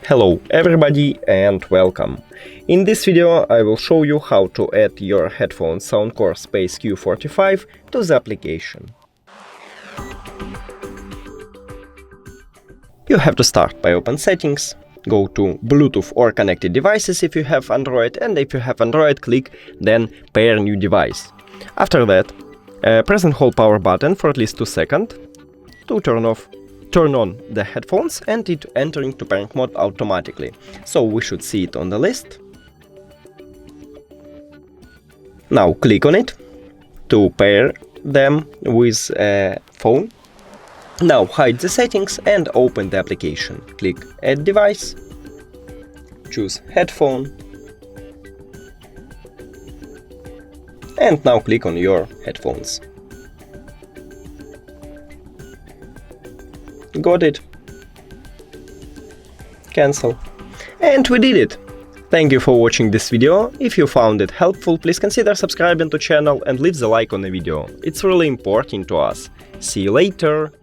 Hello everybody and welcome. In this video I will show you how to add your headphones SOUNDCORE Space Q45 to the application. You have to start by open settings, go to Bluetooth or connected devices if you have Android, and if you have Android, click then pair new device. After that, press and hold power button for at least 2 seconds to turn on the headphones and it entering to pairing mode automatically. So we should see it on the list. Now click on it to pair them with a phone. Now hide the settings and open the application. Click Add Device, choose Headphone, and now click on your headphones. Got it. Cancel. And we did it. Thank you for watching this video. If you found it helpful, please consider subscribing to channel and leave the like on the video. It's really important to us. See you later.